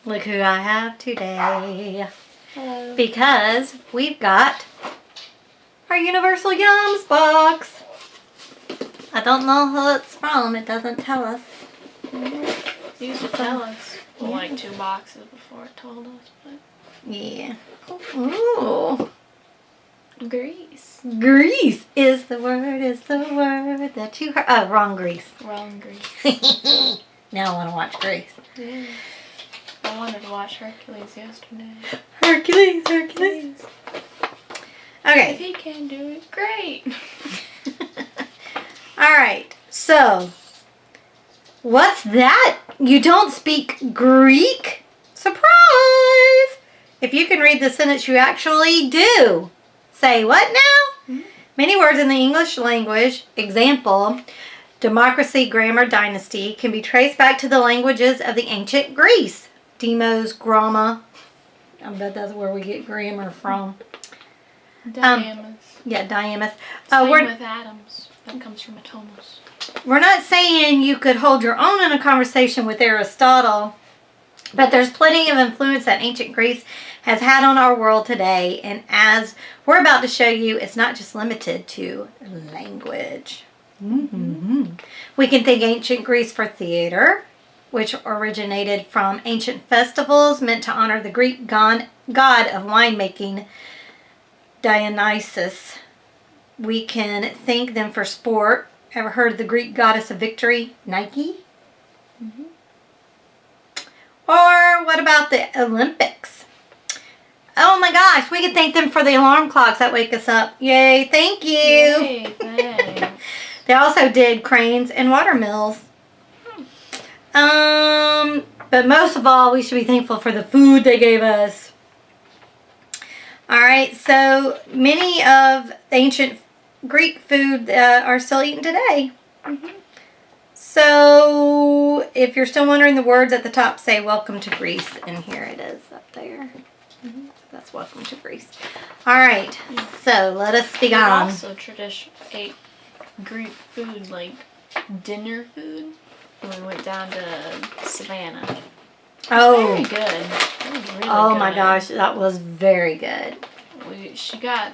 Look who I have today. Hello. Because we've got our Universal Yums box. I don't know who it's from. It doesn't tell us. It used to tell us like 2 boxes before it told us, but Yeah. Ooh. Grease. Grease is the word that you heard. Oh, wrong Grease. Wrong Grease. Now I want to watch Grease. Yeah. I wanted to watch Hercules yesterday. Hercules. If Okay. he can do it, great. All right. So, what's that? You don't speak Greek? Surprise! If you can read the sentence, you actually do. Say what now? Mm-hmm. Many words in the English language, example, democracy, grammar, dynasty, can be traced back to the languages of the ancient Greece. Demos, grammar. I bet that's where we get grammar from. Diamus. Yeah, Diamus. Same We're with atoms. That comes from atomos. not saying you could hold your own in a conversation with Aristotle, but there's plenty of influence that ancient Greece has had on our world today. And as we're about to show you, it's not just limited to language. Mm-hmm. We can thank ancient Greece for theater, which originated from ancient festivals meant to honor the Greek god of winemaking, Dionysus. We can thank them for sport. Ever heard of the Greek goddess of victory, Nike? Mm-hmm. Or what about the Olympics? Oh my gosh, we can thank them for the alarm clocks that wake us up. Yay, thank you. Yay, thanks. They also did cranes and water mills. But most of all, we should be thankful for the food they gave us. Alright, so many of the ancient Greek food are still eaten today. Mm-hmm. So, if you're still wondering, the words at the top say welcome to Greece, and here it is up there. Mm-hmm. That's welcome to Greece. Alright, so let us We begin. also ate Greek food, like dinner food, when we went down to Savannah. Oh, Very good. It was really oh good. my gosh, that was very good. She got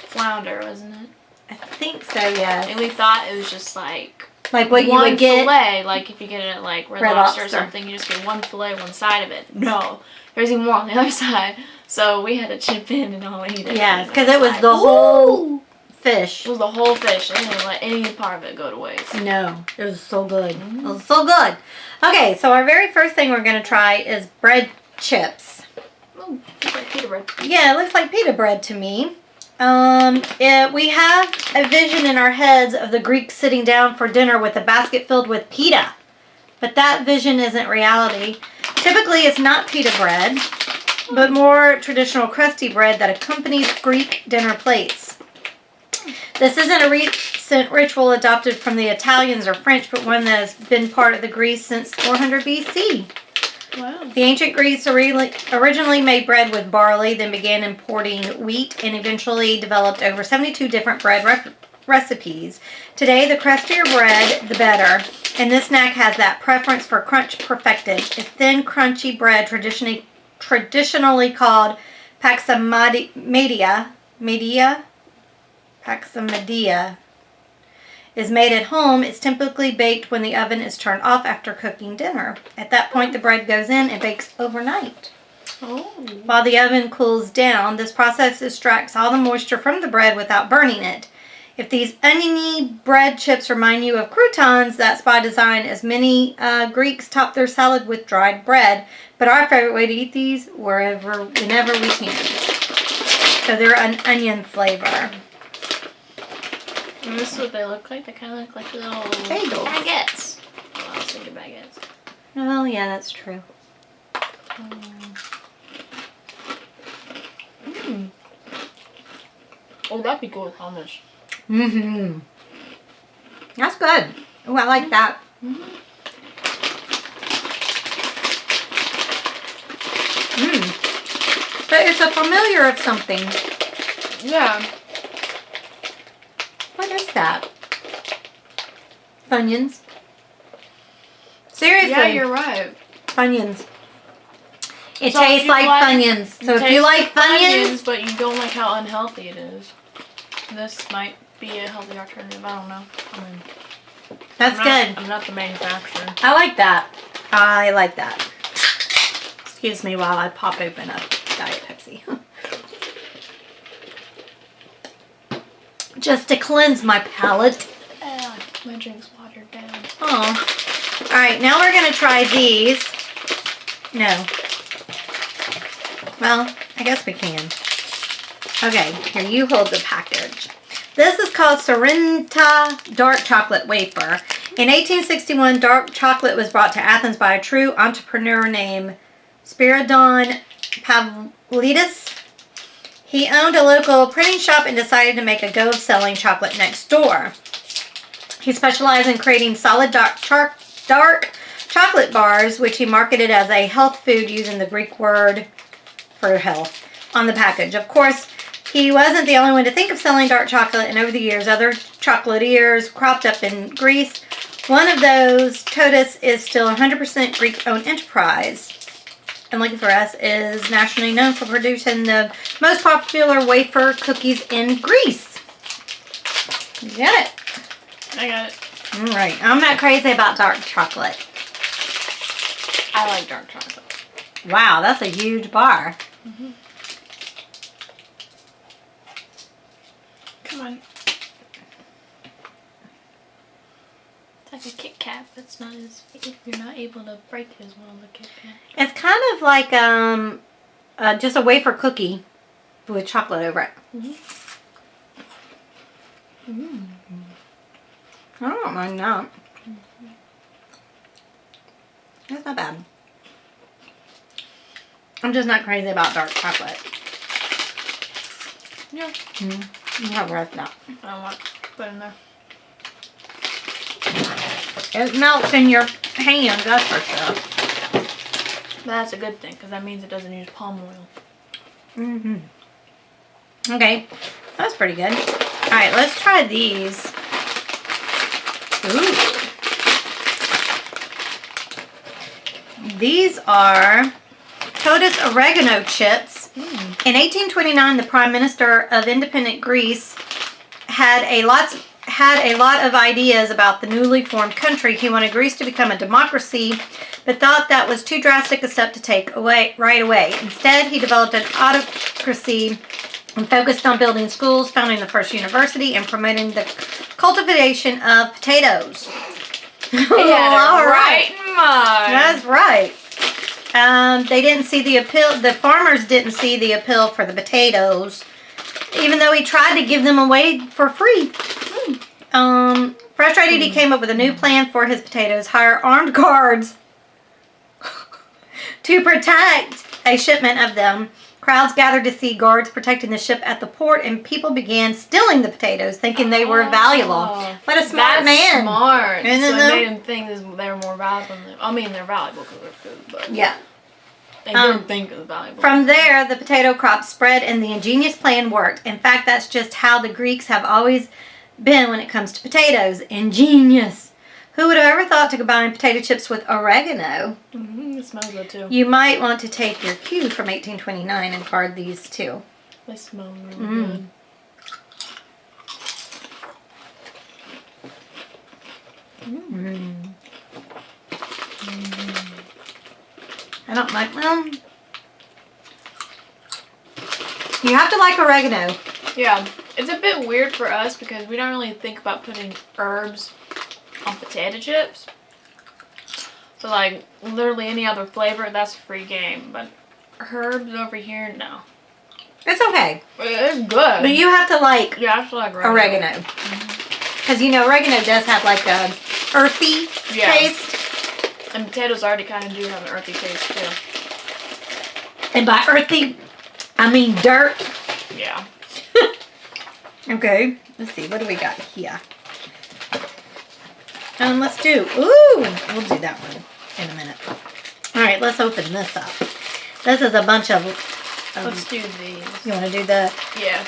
flounder, wasn't it? I think so, yes. And we thought it was just like Like what you one would get. fillet, like if you get it at like Red Lobster or something, you just get one fillet one side of it. No, there's even more on the other side. So we had to chip in and all eat it. Yes, because it was the whole fish. It was the whole fish. I didn't let any part of it go to waste. No, it was so good. It was so good. Okay, so our very first thing we're going to try is bread chips. Oh, it's like pita bread. Yeah, it looks like pita bread to me. We have a vision in our heads of the Greeks sitting down for dinner with a basket filled with pita. But that vision isn't reality. Typically, it's not pita bread, but more traditional crusty bread that accompanies Greek dinner plates. This isn't a recent ritual adopted from the Italians or French, but one that has been part of the Greece since 400 BC. Wow. The ancient Greeks originally made bread with barley, then began importing wheat, and eventually developed over 72 different bread recipes. Today, the crustier bread, the better, and this snack has that preference for crunch perfected. A thin, crunchy bread, traditionally called paxamadia, is made at home. It's typically baked when the oven is turned off after cooking dinner. At that point, the bread goes in and bakes overnight. Oh. While the oven cools down, this process extracts all the moisture from the bread without burning it. If these oniony bread chips remind you of croutons, that's by design, as many Greeks top their salad with dried bread. But our favorite way to eat these, whenever we can. So they're an onion flavor. And this is what they look like. They kind of look like little Bagels. baguettes. Well, I was thinking baguettes. Oh, yeah, that's true. Oh, that'd be good with hummus. Mm-hmm. That's good. Oh, I like that. But it's a familiar of something. Yeah. What is that? Funyuns. Seriously. Yeah, you're right. Funyuns. It So if tastes you like Funyuns. So if you like Funyuns, but you don't like how unhealthy it is, this might be a healthy alternative. I don't know. I mean, that's good. I'm not the manufacturer. I like that. I like that. Excuse me while I pop open a Diet Pepsi. Just to cleanse my palate. My drink's watered down. Oh. Alright, now we're going to try these. No. Well, I guess we can. Okay, here, you hold the package. This is called Serenita Dark Chocolate Wafer. In 1861, dark chocolate was brought to Athens by a true entrepreneur named Spiridon Pavlidis. He owned a local printing shop and decided to make a go of selling chocolate next door. He specialized in creating solid dark chocolate bars, which he marketed as a health food using the Greek word for health on the package. Of course, he wasn't the only one to think of selling dark chocolate, and over the years, other chocolatiers cropped up in Greece. One of those, Totus, is still 100% Greek-owned enterprise. And Lucky for Us is nationally known for producing the most popular wafer cookies in Greece. You got it? I got it. All right. I'm not crazy about dark chocolate. I like dark chocolate. Wow, that's a huge bar. Mm-hmm. Come on. It's like a Kit Kat, but it's not as, you're not able to break it as well as a Kit Kat. It's kind of like just a wafer cookie with chocolate over it. Mm-hmm. Mm. I don't mind that. That's not bad. I'm just not crazy about dark chocolate. Yeah. Not worth that. I don't want to put in there. It melts in your hand, that's for sure. But that's a good thing, because that means it doesn't use palm oil. Mm-hmm. Okay, that's pretty good. All right, let's try these. Ooh. These are Totus oregano chips. In 1829, the Prime Minister of independent Greece had a lot of ideas about the newly formed country. He wanted Greece to become a democracy, but thought that was too drastic a step to take right away. Instead, he developed an autocracy and focused on building schools, founding the first university, and promoting the cultivation of potatoes. All right. That's right. They didn't see the appeal. The farmers didn't see the appeal for the potatoes, even though he tried to give them away for free. Frustrated, he came up with a new plan for his potatoes: hire armed guards to protect a shipment of them. Crowds gathered to see guards protecting the ship at the port, and people began stealing the potatoes, thinking they were valuable. What a smart man! Smart. And so it made him think they were more valuable. I mean, they're valuable because they're food, but yeah. They didn't think it was valuable. From there, the potato crop spread, and the ingenious plan worked. In fact, that's just how the Greeks have always been when it comes to potatoes. Ingenious. Who would have ever thought to combine potato chips with oregano? It smells good too. You might want to take your cue from 1829 and card these too. They smell really good. I don't like them. You have to like oregano. Yeah, it's a bit weird for us because we don't really think about putting herbs on potato chips. So like literally any other flavor, that's a free game. But herbs over here, no. It's okay. It's good. But you have to like oregano. Because you know oregano does have like a earthy taste. And potatoes already kind of do have an earthy taste too. And by earthy, I mean dirt. Yeah. Okay, let's see. What do we got here? Let's do, we'll do that one in a minute. All right, let's open this up. This is a bunch of, let's do these. You want to do the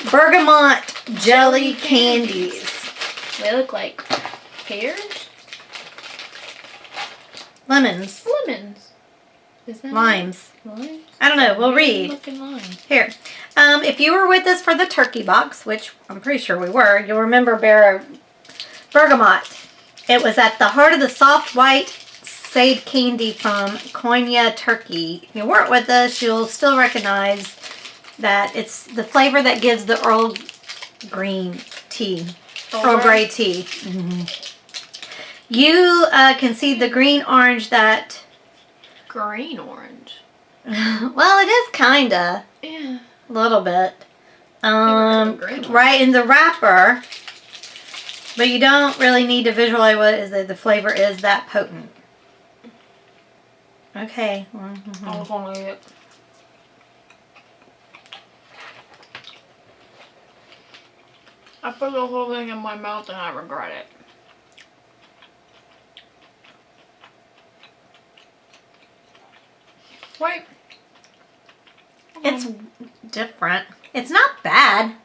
bergamot jelly candies. They look like pears? Lemons. Is that Limes. limes? I don't know. We'll read. Looking limes. Here. If you were with us for the turkey box, which I'm pretty sure we were, you'll remember bergamot. It was at the heart of the soft white sade candy from Konya, Turkey. If you weren't with us, you'll still recognize that it's the flavor that gives the Earl Grey tea. Earl Grey tea. You can see the green orange that... Green orange. Well, it is kinda. Yeah. A little bit. Green one. Right in the wrapper. But you don't really need to visualize what it is that the flavor is that potent. Okay. I was gonna eat it. I put the whole thing in my mouth and I regret it. Wait. It's different. It's not bad.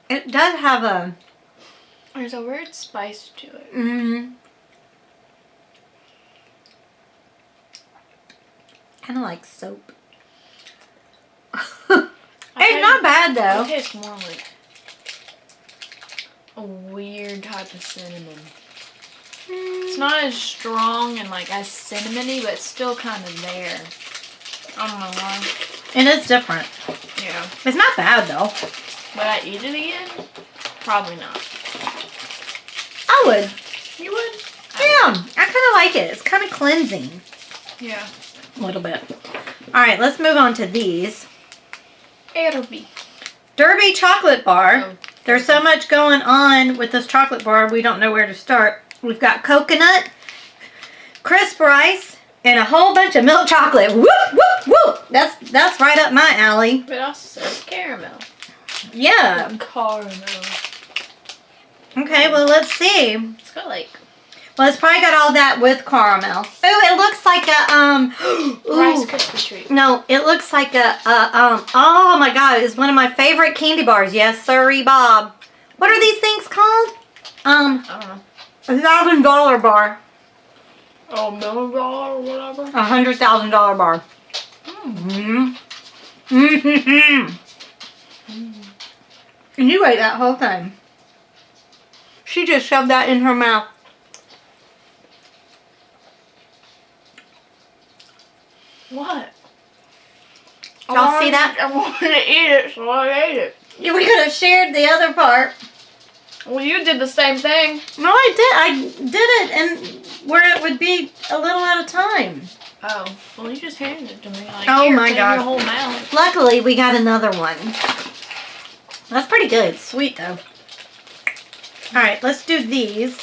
It does have a... There's a weird spice to it. Kind of like soap. It's not bad It though. tastes more like a weird type of cinnamon. It's not as strong and like as cinnamony, but it's still kind of there. I don't know why. And it's different. Yeah. It's not bad though. Would I eat it again? Probably not. I would. You would? Yeah, I kind of like it. It's kind of cleansing. Yeah. A little bit. All right, let's move on to these. Derby. Derby chocolate bar. Oh. There's so much going on with this chocolate bar, we don't know where to start. We've got coconut, crisp rice, and a whole bunch of milk chocolate. Whoop, whoop, whoop. That's right up my alley. But it also says caramel. Yeah. Caramel. Okay, well, let's see. It's got like Well, it's probably got all that with caramel. Oh, it looks like a, Rice ooh. Krispie treat. No, it looks like oh my God, it's one of my favorite candy bars. Yes, sirree, Bob. What are these things called? I don't know. $1,000 bar. Oh, $1 million or whatever. $100,000 bar. Mm-hmm. And you ate that whole thing. She just shoved that in her mouth. What? Y'all see that? I wanted to eat it, so I ate it. Yeah, we could have shared the other part. Well, you did the same thing. No, I did. I did it, and where it would be a little at a time. Oh, well, you just handed it to me. Like, Oh here, my put it in God. your whole mouth. Luckily, we got another one. That's pretty good. Sweet, though. All right, let's do these.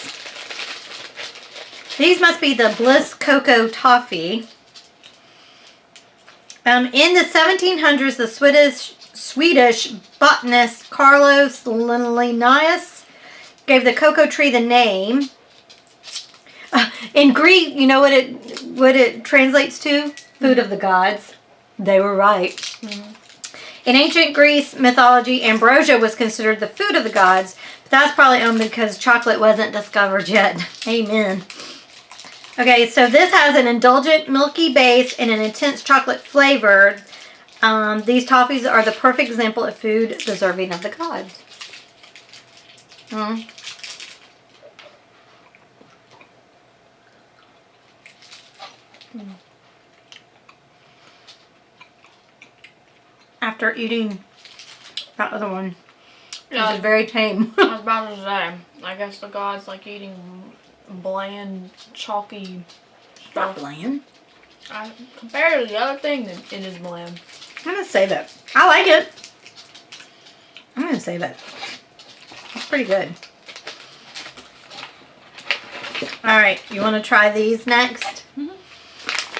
These must be the Bliss Cocoa Toffee. In the 1700s, the Swedish botanist Carlos Linnaeus gave the cocoa tree the name. In Greek, you know what it translates to? Food of the gods. They were right. Mm-hmm. In ancient Greece mythology, ambrosia was considered the food of the gods, but that's probably only because chocolate wasn't discovered yet. Amen. Okay, so this has an indulgent milky base and an intense chocolate flavor. These toffees are the perfect example of food deserving of the gods. After eating that other one, Yeah, which is very tame. I was about to say, I guess the gods like eating bland, chalky Not stuff. bland. Compared to the other thing, it is bland. I'm gonna save it. I like it. I'm gonna save it. It's pretty good. All right, you want to try these next? Mm-hmm.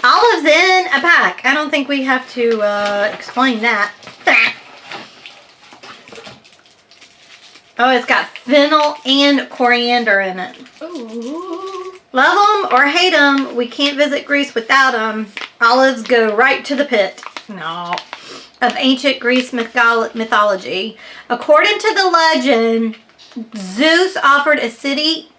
Olives in a pack. I don't think we have to explain that. Oh, it's got fennel and coriander in it. Ooh. Love them or hate them, we can't visit Greece without them. Olives go right to the pit. No. Of ancient Greece mythology. According to the legend, Zeus offered a city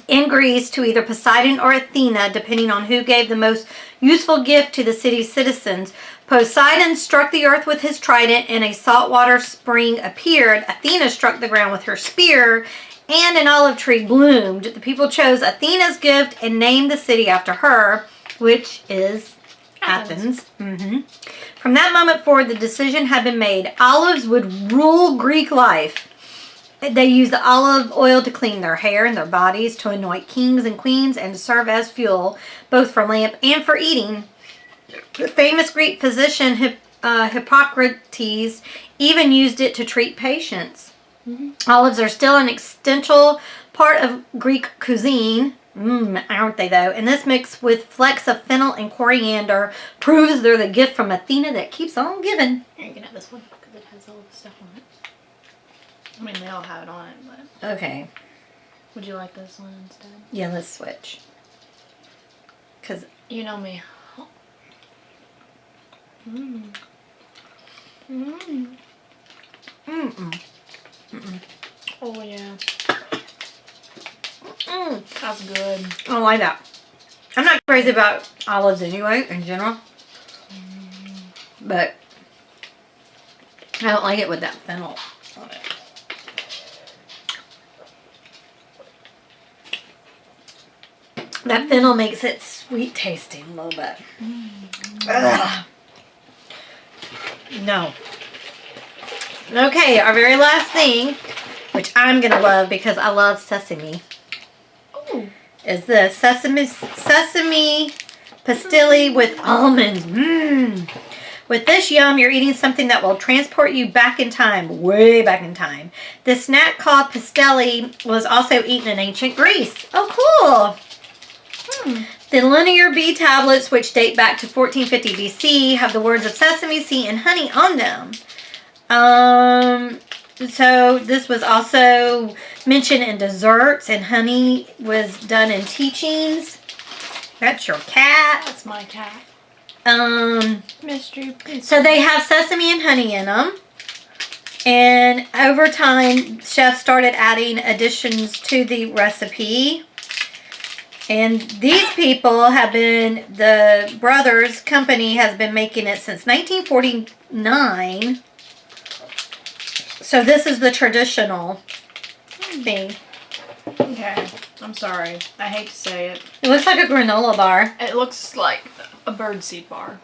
in Greece to either Poseidon or Athena, depending on who gave the most useful gift to the city's citizens. Poseidon struck the earth with his trident and a saltwater spring appeared. Athena struck the ground with her spear and an olive tree bloomed. The people chose Athena's gift and named the city after her, which is Athens. From that moment forward, the decision had been made. Olives would rule Greek life. They used the olive oil to clean their hair and their bodies, to anoint kings and queens, and to serve as fuel, both for lamp and for eating. The famous Greek physician Hippocrates even used it to treat patients. Olives are still an essential part of Greek cuisine. Aren't they though? And this mix with flecks of fennel and coriander proves they're the gift from Athena that keeps on giving. You can have this one because it has all the stuff on it. I mean, they all have it on it, but... Okay. Would you like this one instead? Yeah, let's switch. Because... You know me. Oh, yeah. That's good. I don't like that. I'm not crazy about olives anyway, in general. But I don't like it with that fennel on it. That fennel makes it sweet tasting a little bit. Ugh. No. Okay, our very last thing, which I'm going to love because I love sesame, is the sesame pastilli with almonds. With this yum, you're eating something that will transport you back in time, way back in time. This snack called pastilli was also eaten in ancient Greece. Oh, cool. The linear B tablets, which date back to 1450 BC, have the words of sesame seed and honey on them. So this was also mentioned in desserts, and honey was done in teachings. That's your cat. That's my cat. Mystery. So they have sesame and honey in them. And over time, chefs started adding additions to the recipe. And these people have been, the brothers' company has been making it since 1949. So this is the traditional thing. Okay, I'm sorry. I hate to say it. It looks like a granola bar. It looks like a birdseed bar.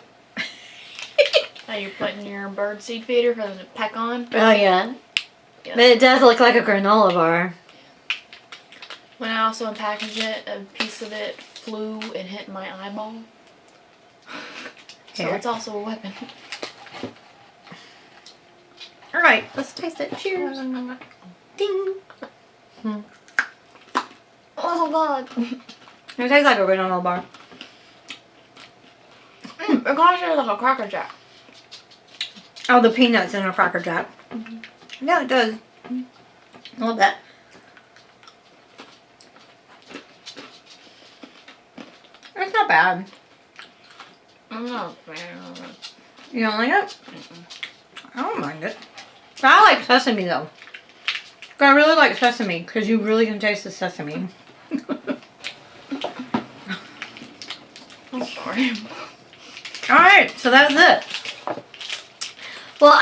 That you're putting your birdseed feeder for them to peck on. Oh, yeah. Yes. But it does look like a granola bar. When I also unpackaged it, a piece of it flew and hit my eyeball. So Here. it's also a weapon. All right, let's taste it. Cheers. Ding. Oh god. It tastes like a granola bar. It kind of tastes like a Cracker Jack. Oh, the peanuts in a Cracker Jack. Yeah, it does. A little bit. It's not bad. I'm not a fan of it. You don't like it? I don't mind it. But I like sesame though. I really like sesame because you really can taste the sesame. I'm sorry. Alright, so that's it. Well,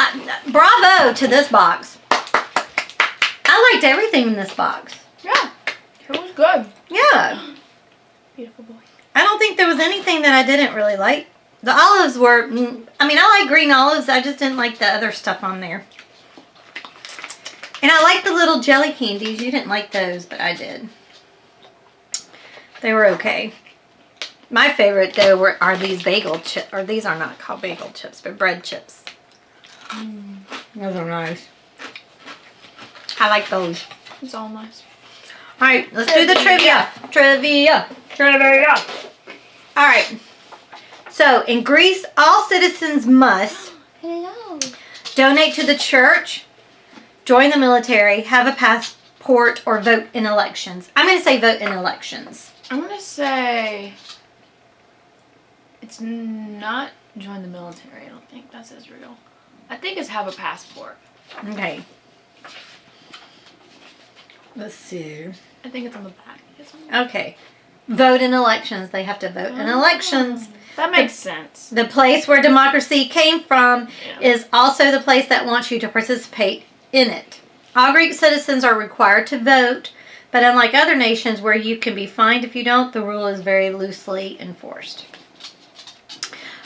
bravo to this box. I liked everything in this box. Yeah, it was good. Yeah. Beautiful boy. I don't think there was anything that I didn't really like. The olives were, I mean, I like green olives. I just didn't like the other stuff on there. And I like the little jelly candies. You didn't like those, but I did. They were okay. My favorite, though, are these bagel chips. Or these are not called bagel chips, but bread chips. Those are nice. I like those. It's all nice. All right, let's do the trivia. Trivia. All right. So, in Greece, all citizens must donate to the church, join the military, have a passport, or vote in elections. I'm going to say vote in elections. I'm going to say it's not join the military. I don't think that's Israel. I think it's have a passport. Okay. Let's see. I think it's on the back. Okay. Vote in elections. They have to vote in elections. That makes sense. The place where democracy came from Yeah. is also the place that wants you to participate in it. All Greek citizens are required to vote, but unlike other nations where you can be fined if you don't, the rule is very loosely enforced.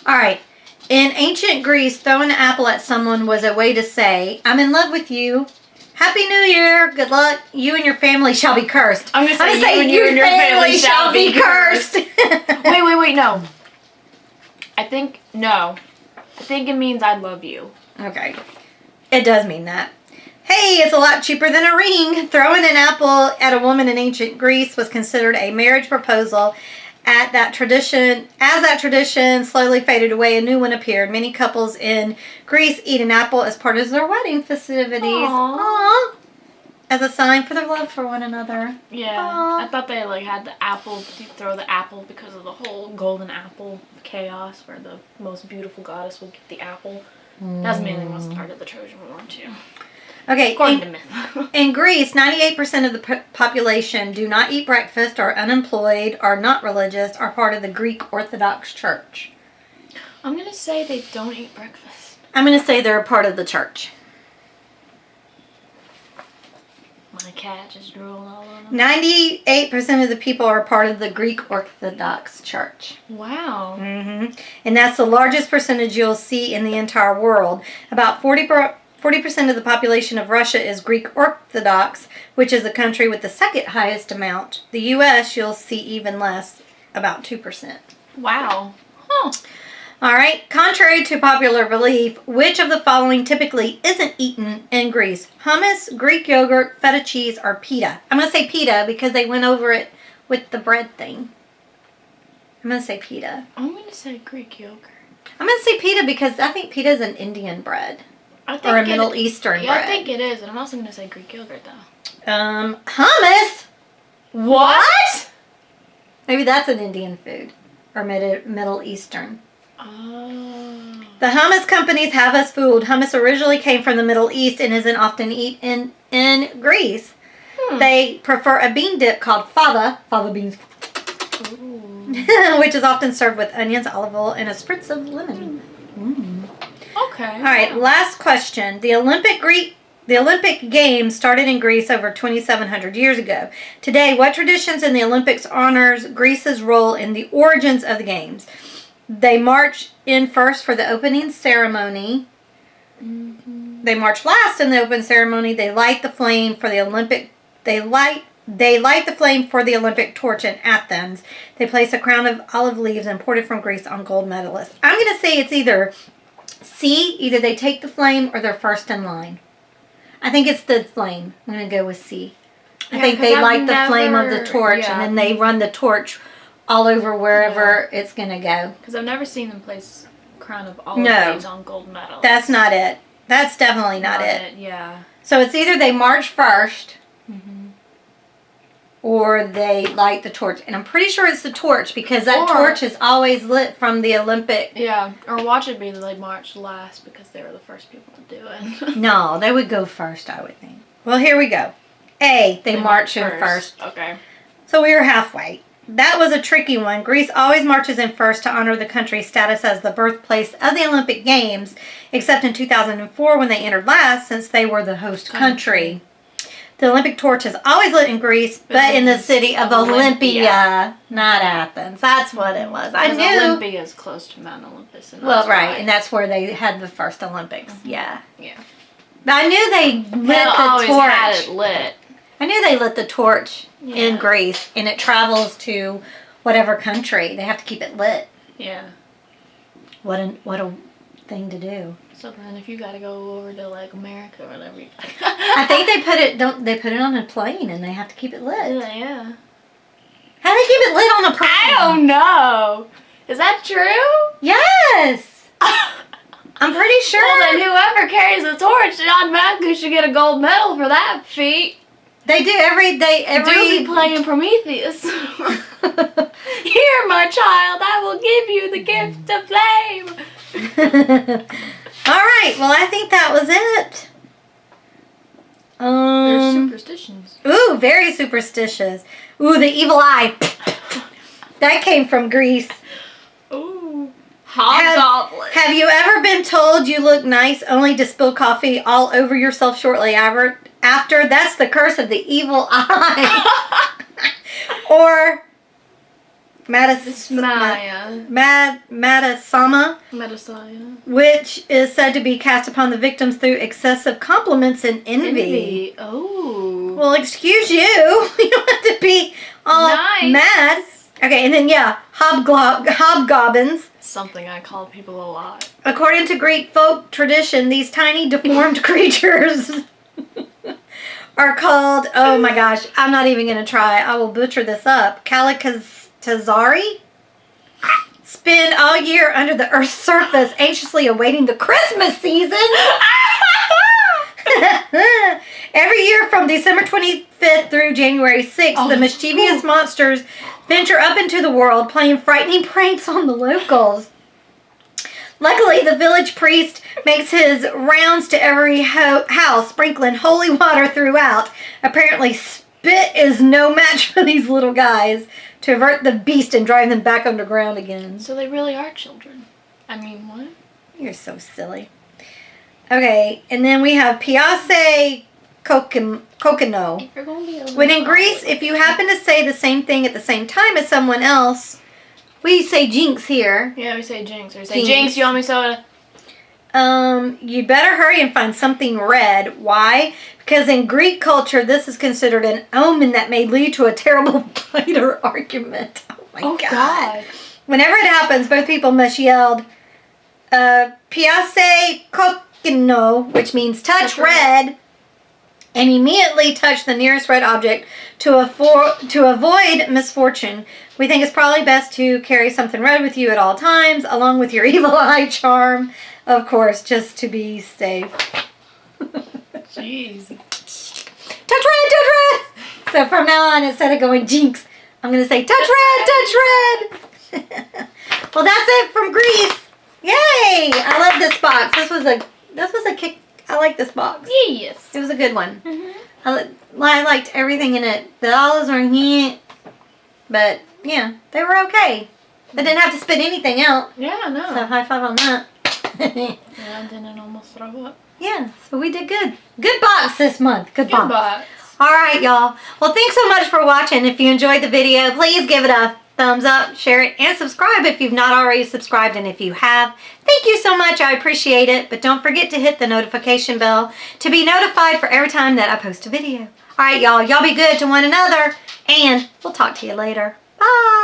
All right. In ancient Greece, throwing an apple at someone was a way to say, I'm in love with you. Happy New Year. Good luck. You and your family shall be cursed. I'm going to say you and your family shall be cursed. Wait, no. I think it means I love you. Okay. It does mean that. Hey, it's a lot cheaper than a ring. Throwing an apple at a woman in ancient Greece was considered a marriage proposal. As that tradition slowly faded away, a new one appeared. Many couples in Greece eat an apple as part of their wedding festivities. Aww. As a sign for their love for one another. Yeah. Aww. I thought they had the apple, you throw the apple because of the whole golden apple chaos where the most beautiful goddess would get the apple. That's mainly what started the Trojan War too. Okay, According to myth. in Greece, 98% of the population do not eat breakfast, are unemployed, are not religious, are part of the Greek Orthodox Church. I'm going to say they don't eat breakfast. I'm going to say they're a part of the church. My cat just drooled all over them. 98% of the people are part of the Greek Orthodox Church. Wow. And that's the largest percentage you'll see in the entire world. About 40% of the population of Russia is Greek Orthodox, which is the country with the second highest amount. The U.S., you'll see even less, about 2%. Wow. Huh. All right. Contrary to popular belief, which of the following typically isn't eaten in Greece? Hummus, Greek yogurt, feta cheese, or pita? I'm going to say pita because they went over it with the bread thing. I'm going to say pita. I'm going to say Greek yogurt. I'm going to say pita because I think pita is an Indian bread. I think Or a Middle Eastern bread. I think it is, and I'm also going to say Greek yogurt though. Hummus? What? Maybe that's an Indian food. Or Middle Eastern. Oh. The hummus companies have us fooled. Hummus originally came from the Middle East and isn't often eaten in Greece. They prefer a bean dip called fava beans, which is often served with onions, olive oil, and a spritz of lemon. Okay. All right, last question. The Olympic Games started in Greece over 2,700 years ago. Today, what traditions in the Olympics honors Greece's role in the origins of the Games? They march in first for the opening ceremony. They march last in the open ceremony. They light the flame for the Olympic. They light the flame for the Olympic torch in Athens. They place a crown of olive leaves imported from Greece on gold medalists. I'm going to say it's either C. Either they take the flame or they're first in line. I think it's the flame. I'm going to go with C. I think they light the flame of the torch and then they run the torch all over wherever it's going to go. Because I've never seen them place crown of olive leaves on gold medals. That's not it. That's definitely not it. Yeah. So it's either they march first or they light the torch. And I'm pretty sure it's the torch because that torch is always lit from the Olympic. Yeah. Or watch it be that they marched last because they were the first people to do it. No, they would go first, I would think. Well, here we go. A, they march in first. Okay. So we were halfway. That was a tricky one. Greece always marches in first to honor the country's status as the birthplace of the Olympic Games, except in 2004 when they entered last since they were the host country. The Olympic torch is always lit in Greece, but in the city of Olympia, not Athens. That's what it was. I knew. Olympia is close to Mount Olympus. And Well, right, and that's where they had the first Olympics. Yeah. Yeah. But I knew they lit They the always torch. had it lit. I knew they lit the torch in Greece, and it travels to whatever country. They have to keep it lit. Yeah. What a thing to do. So then, if you got to go over to like America or whatever, I think they put it on a plane, and they have to keep it lit. Yeah. How do they keep it lit on a plane? I don't know. Is that true? Yes. I'm pretty sure. Well, then whoever carries the torch automatically should get a gold medal for that feat. They do every Do be playing Prometheus. Here, my child, I will give you the gift of flame. All right. Well, I think that was it. There's superstitions. Ooh, Ooh, very superstitious. Ooh, the evil eye. That came from Greece. Ooh. Hobgoblin. Have you ever been told you look nice only to spill coffee all over yourself shortly after? That's the curse of the evil eye. Or Madasama. Madasaya. Which is said to be cast upon the victims through excessive compliments and envy. Oh. Well, excuse you. You don't have to be all mad. Okay, and then hobgoblins. Something I call people a lot. According to Greek folk tradition, these tiny deformed creatures are called, oh my gosh, I'm not even going to try. I will butcher this up. Kalikazari? Spend all year under the Earth's surface, anxiously awaiting the Christmas season. Every year from December 25th through January 6th, the mischievous monsters venture up into the world, playing frightening pranks on the locals. Luckily, the village priest makes his rounds to every house, sprinkling holy water throughout. Apparently, spit is no match for these little guys to avert the beast and drive them back underground again. So they really are children. I mean, what? You're so silly. Okay, and then we have Piace Kokino. When in Greece, if you happen to say the same thing at the same time as someone else, we say jinx here. Yeah, we say jinx. Or we say jinx, you want me soda? You better hurry and find something red. Why? Because in Greek culture, this is considered an omen that may lead to a terrible fight or argument. Oh my God. Whenever it happens, both people must yell, Piace Kokino, which means touch red, and immediately touch the nearest red object to avoid misfortune. We think it's probably best to carry something red with you at all times, along with your evil eye charm, of course, just to be safe. Jeez. Touch red, touch red! So from now on, instead of going jinx, I'm going to say touch red, touch red! Well, that's it from Greece. Yay! I love this box. This was a kick. I like this box. Yes. It was a good one. I liked everything in it. The olives were neat, but yeah, they were okay. I didn't have to spit anything out. Yeah, no. So high five on that. Yeah, I didn't almost throw up. Yeah, so we did good. Good box this month. Good box. Good box. All right, y'all. Well, thanks so much for watching. If you enjoyed the video, please give it a thumbs up, share it, and subscribe if you've not already subscribed. And if you have, thank you so much. I appreciate it. But don't forget to hit the notification bell to be notified for every time that I post a video. All right, y'all. Y'all be good to one another, and we'll talk to you later. Bye.